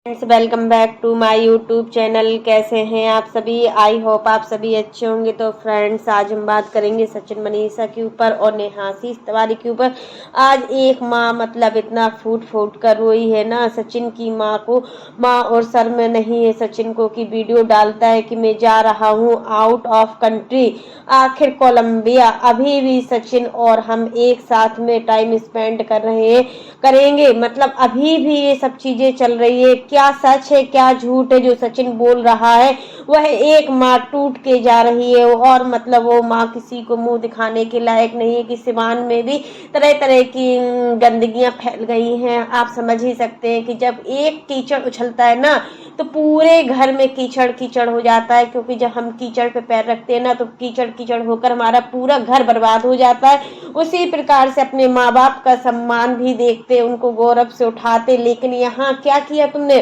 Friends, welcome back to my YouTube channel. कैसे हैं आप सभी? आई होप आप सभी अच्छे होंगे। तो फ्रेंड्स, आज हम बात करेंगे सचिन मनीषा के ऊपर और नेहा तिवारी के ऊपर। आज एक माँ मतलब इतना फूट फूट कर रोई है ना सचिन की माँ को। माँ और सर में नहीं है सचिन को कि वीडियो डालता है कि मैं जा रहा हूँ आउट ऑफ कंट्री, आखिर कोलंबिया। अभी भी सचिन और हम एक साथ में टाइम स्पेंड कर रहे हैं, करेंगे। मतलब अभी भी ये सब चीजें चल रही है। क्या सच है क्या झूठ है जो सचिन बोल रहा है? वह एक माँ टूट के जा रही है और मतलब वो माँ किसी को मुंह दिखाने के लायक नहीं है कि सिवान में भी तरह तरह की गंदगियां फैल गई हैं। आप समझ ही सकते हैं कि जब एक कीचड़ उछलता है ना तो पूरे घर में कीचड़ कीचड़ हो जाता है, क्योंकि जब हम कीचड़ पे पैर रखते हैं ना तो कीचड़ कीचड़ होकर हमारा पूरा घर बर्बाद हो जाता है। उसी प्रकार से अपने माँ बाप का सम्मान भी देखते, उनको गौरव से उठाते, लेकिन यहाँ क्या किया तुमने?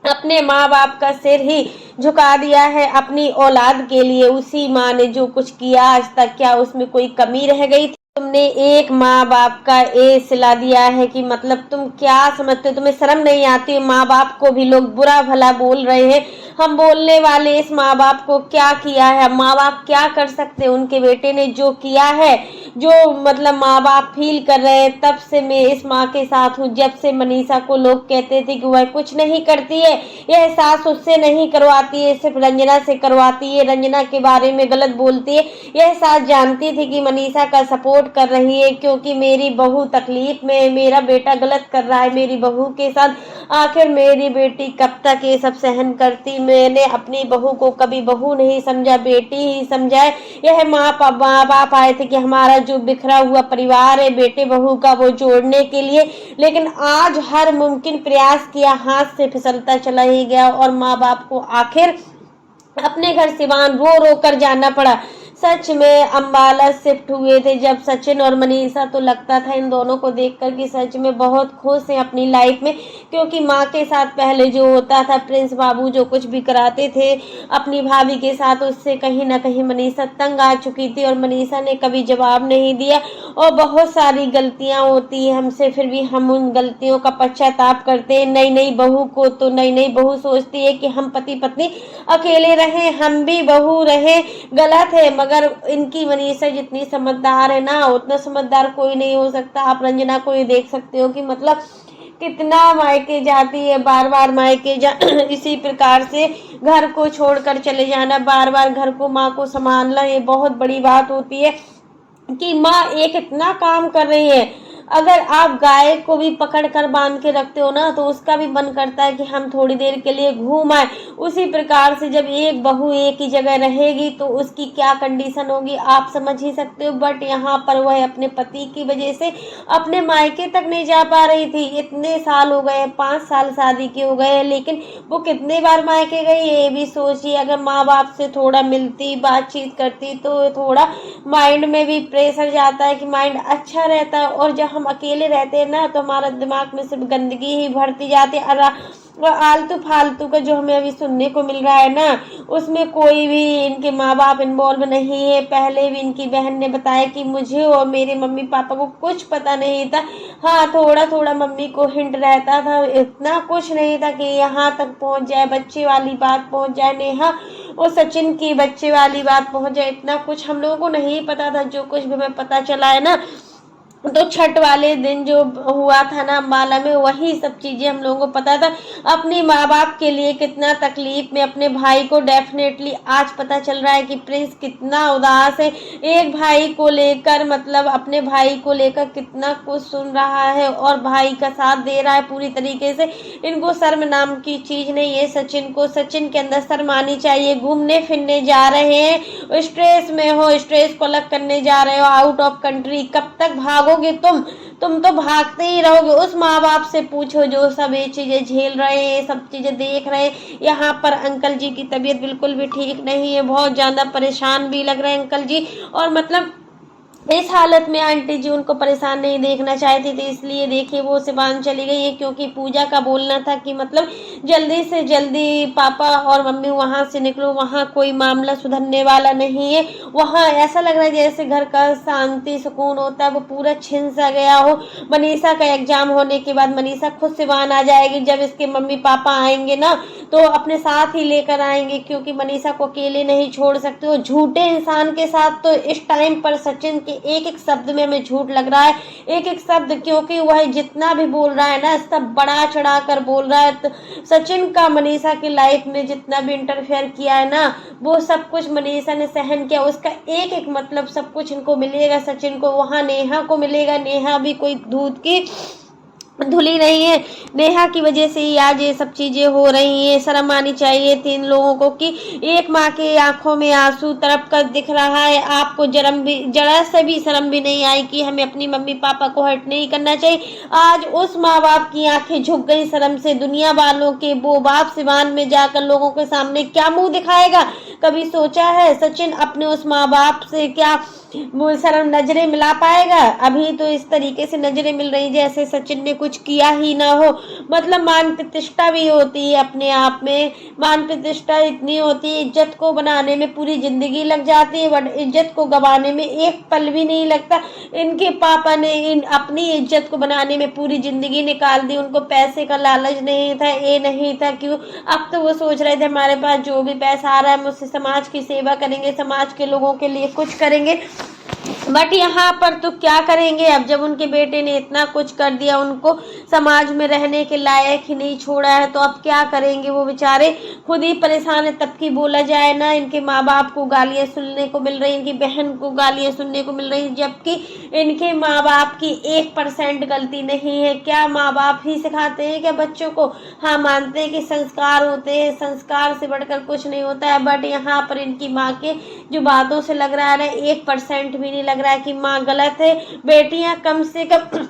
अपने माँ बाप का सिर ही झुका दिया है अपनी औलाद के लिए। उसी माँ ने जो कुछ किया आज तक, क्या उसमें कोई कमी रह गई थी? तुमने एक माँ बाप का ए सिला दिया है कि मतलब तुम क्या समझते हो? तुम्हें शर्म नहीं आती? माँ बाप को भी लोग बुरा भला बोल रहे हैं। हम बोलने वाले इस माँ बाप को क्या किया है? माँ बाप क्या कर सकते हैं? उनके बेटे ने जो किया है, जो मतलब माँ बाप फील कर रहे हैं। तब से मैं इस माँ के साथ हूँ, जब से मनीषा को लोग कहते थे कि वह कुछ नहीं करती है, यह एहसास उससे नहीं करवाती है, सिर्फ रंजना से करवाती है, रंजना के बारे में गलत बोलती है। यह एहसास जानती थी कि मनीषा का सपोर्ट कर रही है, क्योंकि मेरी बहू तकलीफ में है, मेरा बेटा गलत कर रहा है मेरी बहू के साथ। आखिर मेरी बेटी कब तक ये सब सहन करती? मैंने अपनी बहू को कभी बहू नहीं समझा, बेटी ही समझा है। यह माँ बाप आए थे कि हमारा जो बिखरा हुआ परिवार है बेटे बहू का, वो जोड़ने के लिए, लेकिन आज हर मुमकिन प्रयास किया, हाथ से फिसलता चला ही गया और माँ बाप को आखिर अपने घर सिवान रो रो कर जाना पड़ा। सच में अम्बाला शिफ्ट हुए थे जब सचिन और मनीषा, तो लगता था इन दोनों को देखकर कि सच में बहुत खुश हैं अपनी लाइफ में, क्योंकि माँ के साथ पहले जो होता था, प्रिंस बाबू जो कुछ भी कराते थे अपनी भाभी के साथ, उससे कहीं ना कहीं मनीषा तंग आ चुकी थी और मनीषा ने कभी जवाब नहीं दिया। और बहुत सारी गलतियां होती है हमसे, फिर भी हम उन गलतियों का पश्चाताप करते हैं। नई नई बहू को तो नई नई बहू सोचती है कि हम पति पत्नी अकेले रहे, हम भी बहू रहे। गलत है, मगर इनकी मनीषा जितनी समझदार है ना, उतना समझदार कोई नहीं हो सकता। आप रंजना को ये देख सकते हो कि मतलब कितना मायके जाती है, बार बार मायके जा इसी प्रकार से घर को छोड़कर चले जाना, बार बार घर को माँ को संभालना, ये बहुत बड़ी बात होती है कि माँ एक इतना काम कर रही है। अगर आप गाय को भी पकड़ कर बांध के रखते हो ना तो उसका भी मन करता है कि हम थोड़ी देर के लिए घूम आए। उसी प्रकार से जब एक बहू एक ही जगह रहेगी तो उसकी क्या कंडीशन होगी आप समझ ही सकते हो। बट यहाँ पर वह अपने पति की वजह से अपने मायके तक नहीं जा पा रही थी। इतने साल हो गए, 5 साल शादी के हो गए, लेकिन वो कितने बार मायके गई ये भी सोचिए। अगर माँ बाप से थोड़ा मिलती, बातचीत करती तो थोड़ा माइंड में भी प्रेशर जाता है कि माइंड अच्छा रहता है। और जब हम अकेले रहते हैं ना तो हमारा दिमाग में सिर्फ गंदगी ही भरती जाती है। और आलतू फालतू का जो हमें अभी सुनने को मिल रहा है ना, उसमें कोई भी इनके माँ बाप इन्वॉल्व नहीं है। पहले भी इनकी बहन ने बताया कि मुझे और मेरे मम्मी पापा को कुछ पता नहीं था। हाँ, थोड़ा थोड़ा मम्मी को हिंट रहता था, इतना कुछ नहीं था कि यहाँ तक पहुँच जाए, बच्चे वाली बात पहुँच जाए, नेहा और सचिन की बच्चे वाली बात पहुँच जाए। इतना कुछ हम लोगों को नहीं पता था। जो कुछ भी हमें पता चला है ना, तो छठ वाले दिन जो हुआ था ना अम्बाला में, वही सब चीजें हम लोगों को पता था। अपनी माँ बाप के लिए कितना तकलीफ में, अपने भाई को डेफिनेटली आज पता चल रहा है कि प्रिंस कितना उदास है एक भाई को लेकर, मतलब अपने भाई को लेकर कितना कुछ सुन रहा है और भाई का साथ दे रहा है पूरी तरीके से। इनको शर्म नाम की चीज नहीं है। सचिन को, सचिन के अंदर शर्म आनी चाहिए। घूमने फिरने जा रहे हैं, स्ट्रेस में हो, स्ट्रेस को अलग करने जा रहे हो आउट ऑफ कंट्री, कब तक भागोगे तुम तो भागते ही रहोगे। उस माँ बाप से पूछो जो सब ये चीजें झेल रहे हैं, सब चीजें देख रहे हैं। यहाँ पर अंकल जी की तबीयत बिल्कुल भी ठीक नहीं है, बहुत ज्यादा परेशान भी लग रहे हैं अंकल जी। और मतलब इस हालत में आंटी जी उनको परेशान नहीं देखना चाहती थी, इसलिए देखिए वो सिवान चली गई है, क्योंकि पूजा का बोलना था कि मतलब जल्दी से जल्दी पापा और मम्मी वहां से निकलो, वहां कोई मामला सुधरने वाला नहीं है। वहां ऐसा लग रहा है जैसे घर का शांति सुकून होता है वो पूरा छिन सा गया हो। मनीषा का एग्जाम होने के बाद मनीषा खुद सिवान आ जाएगी, जब इसके मम्मी पापा आएंगे ना तो अपने साथ ही लेकर आएंगे, क्योंकि मनीषा को अकेले नहीं छोड़ सकते हो। झूठे इंसान के साथ तो इस टाइम पर सचिन के एक एक शब्द में हमें झूठ लग रहा है, एक एक शब्द, क्योंकि वह जितना भी बोल रहा है ना सब बड़ा चढ़ा कर बोल रहा है। तो सचिन का मनीषा की लाइफ में जितना भी इंटरफेयर किया है ना वो सब कुछ मनीषा ने सहन किया, उसका एक एक मतलब सब कुछ इनको मिलेगा, सचिन को, वहां नेहा को मिलेगा। नेहा भी कोई दूध की धुली नहीं है, नेहा की वजह से ही आज ये सब चीजें हो रही हैं। शर्म आनी चाहिए थी इन लोगों को कि एक माँ के आंखों में आंसू तड़प कर दिख रहा है, आपको जरा से भी शर्म भी नहीं आई कि हमें अपनी मम्मी पापा को हर्ट नहीं करना चाहिए। आज उस माँ बाप की आंखें झुक गई शर्म से, दुनिया वालों के वो बाप सिवान में जाकर लोगों के सामने क्या मुंह दिखाएगा। कभी सोचा है सचिन अपने उस माँ बाप से क्या शर्म नजरें मिला पाएगा? अभी तो इस तरीके से नजरें मिल रही जैसे सचिन ने कुछ किया ही ना हो। मतलब मान प्रतिष्ठा भी होती है अपने आप में, मान प्रतिष्ठा इतनी होती है, इज्जत को बनाने में पूरी जिंदगी लग जाती है, बट इज्जत को गंवाने में एक पल भी नहीं लगता। इनके पापा ने अपनी इज्जत को बनाने में पूरी जिंदगी निकाल दी, उनको पैसे का लालच नहीं था, ये नहीं था। क्यों? अब तो वो सोच रहे थे हमारे पास जो भी पैसा आ रहा है मुझसे समाज की सेवा करेंगे, समाज के लोगों के लिए कुछ करेंगे। बट यहाँ पर तो क्या करेंगे अब, जब उनके बेटे ने इतना कुछ कर दिया, उनको समाज में रहने के लायक ही नहीं छोड़ा है, तो अब क्या करेंगे वो बेचारे, खुद ही परेशान है। तब की बोला जाए ना, इनके माँ बाप को गालियां सुनने को मिल रही, इनकी बहन को गालियां सुनने को मिल रही, जबकि इनके माँ बाप की 1% गलती नहीं है। क्या माँ बाप ही सिखाते हैं क्या बच्चों को? हाँ, मानते हैं कि संस्कार होते हैं, संस्कार से बढ़कर कुछ नहीं होता है, बट यहाँ पर इनकी माँ के जो बातों से लग रहा है ना 1% भी नहीं लग रहा है कि माँ गलत है। बेटियां कम से कम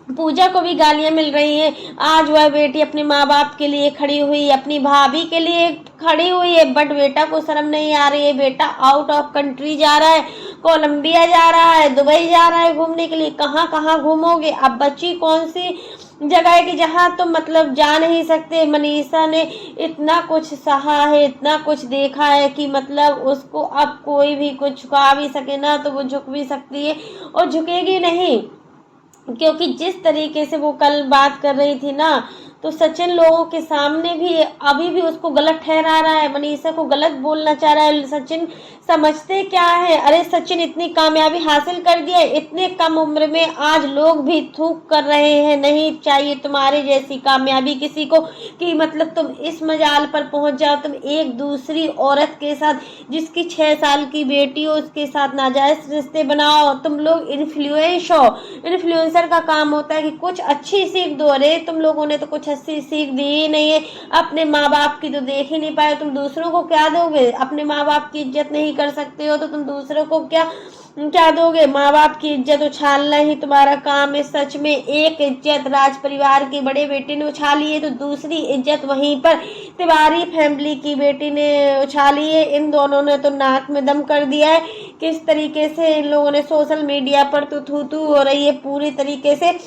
पूजा को भी गालियां मिल रही हैं, आज वह बेटी अपने माँ बाप के लिए खड़ी हुई, अपनी भाभी के लिए खड़ी हुई है, बट बेटा को शर्म नहीं आ रही है। बेटा आउट ऑफ कंट्री जा रहा है, कोलंबिया जा रहा है, दुबई जा रहा है घूमने के लिए। कहाँ कहाँ घूमोगे? अब बच्ची कौन सी जगह है कि जहाँ तुम मतलब जा नहीं सकते। मनीषा ने इतना कुछ सहा है, इतना कुछ देखा है कि मतलब उसको अब कोई भी कुछ झुका भी सके ना तो वो झुक भी सकती है, और झुकेगी नहीं, क्योंकि जिस तरीके से वो कल बात कर रही थी ना तो सचिन लोगों के सामने भी अभी भी उसको गलत ठहरा रहा है, मनीषा को गलत बोलना चाह रहा है। सचिन समझते क्या है? अरे सचिन इतनी कामयाबी हासिल कर दिया, इतने कम उम्र में आज लोग भी थूक कर रहे हैं, नहीं चाहिए तुम्हारी जैसी कामयाबी किसी को, कि मतलब तुम इस मजाल पर पहुंच जाओ, तुम एक दूसरी औरत के साथ, जिसकी 6 साल की बेटी हो उसके साथ नाजायज रिश्ते बनाओ। तुम लोग इन्फ्लुएंस हो, इन्फ्लुएंसर का काम होता है कि कुछ अच्छी सीख दो। अरे तुम लोगों ने तो कुछ अच्छी सीख दी ही नहीं है, अपने माँ बाप की तो देख ही नहीं पाए, तुम दूसरों को क्या दोगे? अपने माँ बाप की इज्जत नहीं कर सकते हो तो तुम दूसरों को क्या दोगे? माँ बाप की इज्जत उछालना ही तुम्हारा काम है। सच में एक इज्जत राज परिवार के बड़े बेटे ने उछाली है तो दूसरी इज्जत वहीं पर तिवारी फैमिली की बेटी ने उछाली है। इन दोनों ने तो नाक में दम कर दिया है। किस तरीके से इन लोगों ने सोशल मीडिया पर तो थू हो रही है पूरी तरीके से।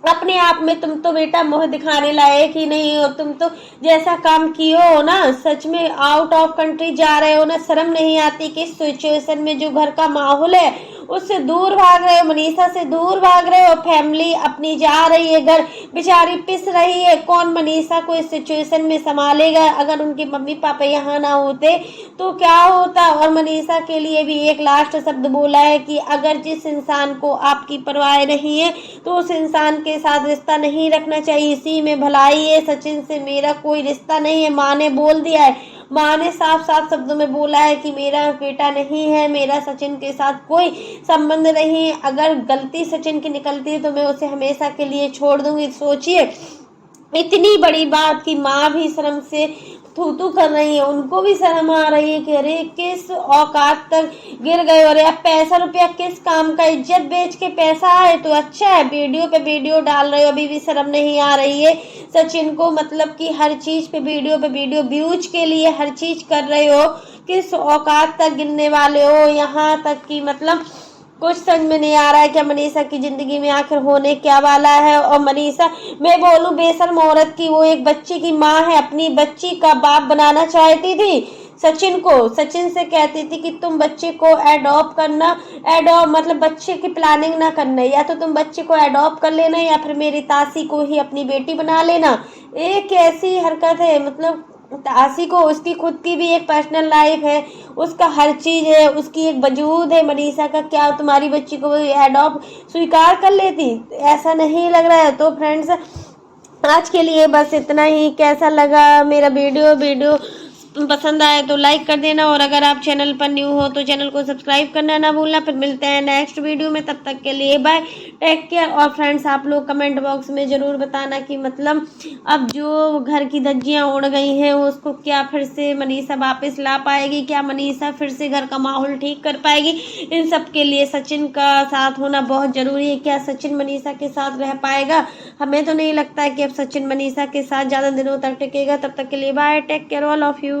अपने आप में तुम तो बेटा मुंह दिखाने लायक ही नहीं हो, तुम तो जैसा काम किए हो ना, सच में आउट ऑफ कंट्री जा रहे हो ना, शर्म नहीं आती कि इस सिचुएशन में जो घर का माहौल है उससे दूर भाग रहे हो, मनीषा से दूर भाग रहे हो, फैमिली अपनी जा रही है, घर बेचारी पिस रही है। कौन मनीषा को इस सिचुएशन में संभालेगा? अगर उनके मम्मी पापा यहाँ ना होते तो क्या होता? और मनीषा के लिए भी एक लास्ट शब्द बोला है कि अगर जिस इंसान को आपकी परवाह नहीं है तो उस इंसान के साथ रिश्ता नहीं रखना चाहिए, इसी में भलाई है। सचिन से मेरा कोई रिश्ता नहीं है, माँ ने बोल दिया है, माँ ने साफ साफ शब्दों में बोला है कि मेरा बेटा नहीं है, मेरा सचिन के साथ कोई संबंध नहीं है। अगर गलती सचिन की निकलती है तो मैं उसे हमेशा के लिए छोड़ दूंगी। सोचिए इतनी बड़ी बात की माँ भी शर्म से थू कर रही है, उनको भी शर्म आ रही है कि अरे किस औकात तक गिर गए। और अब पैसा रुपया किस काम का? इज्जत बेच के पैसा आए तो अच्छा है, वीडियो पे वीडियो डाल रहे हो, अभी भी शर्म नहीं आ रही है सचिन को? मतलब कि हर चीज पे वीडियो व्यूज के लिए हर चीज कर रहे हो, किस औकात तक गिरने वाले हो? यहाँ तक कि मतलब कुछ समझ में नहीं आ रहा है कि मनीषा की जिंदगी में आखिर होने क्या वाला है। और मनीषा, मैं बोलूं बेशर्म औरत की, वो एक बच्ची की माँ है, अपनी बच्ची का बाप बनाना चाहती थी सचिन को। सचिन से कहती थी कि तुम बच्चे को एडॉप्ट करना, एडॉप्ट मतलब बच्चे की प्लानिंग ना करना, या तो तुम बच्चे को एडॉप्ट कर लेना या फिर मेरी तासी को ही अपनी बेटी बना लेना। एक ऐसी हरकत है, मतलब तासी को उसकी खुद की भी एक पर्सनल लाइफ है, उसका हर चीज है, उसकी एक वजूद है। मनीषा का क्या तुम्हारी बच्ची को एडॉप्ट स्वीकार कर लेती? ऐसा नहीं लग रहा है। तो फ्रेंड्स, आज के लिए बस इतना ही। कैसा लगा मेरा वीडियो पसंद आए तो लाइक कर देना, और अगर आप चैनल पर न्यू हो तो चैनल को सब्सक्राइब करना ना भूलना। फिर मिलते हैं नेक्स्ट वीडियो में, तब तक के लिए बाय, टेक केयर। और फ्रेंड्स, आप लोग कमेंट बॉक्स में ज़रूर बताना कि मतलब अब जो घर की धज्जियां उड़ गई हैं उसको क्या फिर से मनीषा वापस ला पाएगी, क्या मनीषा फिर से घर का माहौल ठीक कर पाएगी। इन सब के लिए सचिन का साथ होना बहुत ज़रूरी है। क्या सचिन मनीषा के साथ रह पाएगा? हमें तो नहीं लगता है कि अब सचिन मनीषा के साथ ज़्यादा दिनों तक टिकेगा। तब तक के लिए bye, take care all of you.